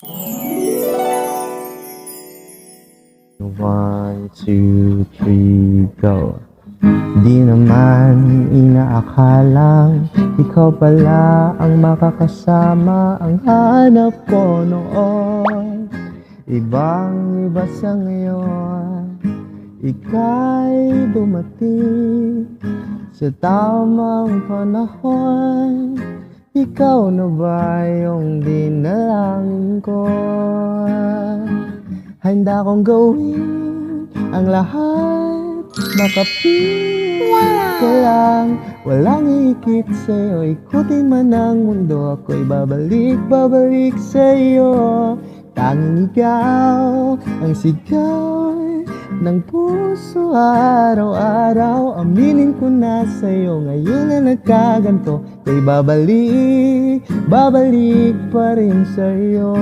One, two, three, go. Di naman inaakalang ikaw pala ang makakasama ang hanap ko noon. Ibang iba sa ngayon, ika'y dumating sa tamang panahon. Ikaw na ba yung dinalangin ko? Handa kong gawin ang lahat, makapiling ka lang. Walang iikit sa'yo, ikutin man ang mundo, ako'y babalik sa'yo. Tanging ikaw ang sigaw ng puso araw-araw. Aminin ko na sa'yo, ngayon na nagkaganto, ako'y babalik pa rin sa'yo.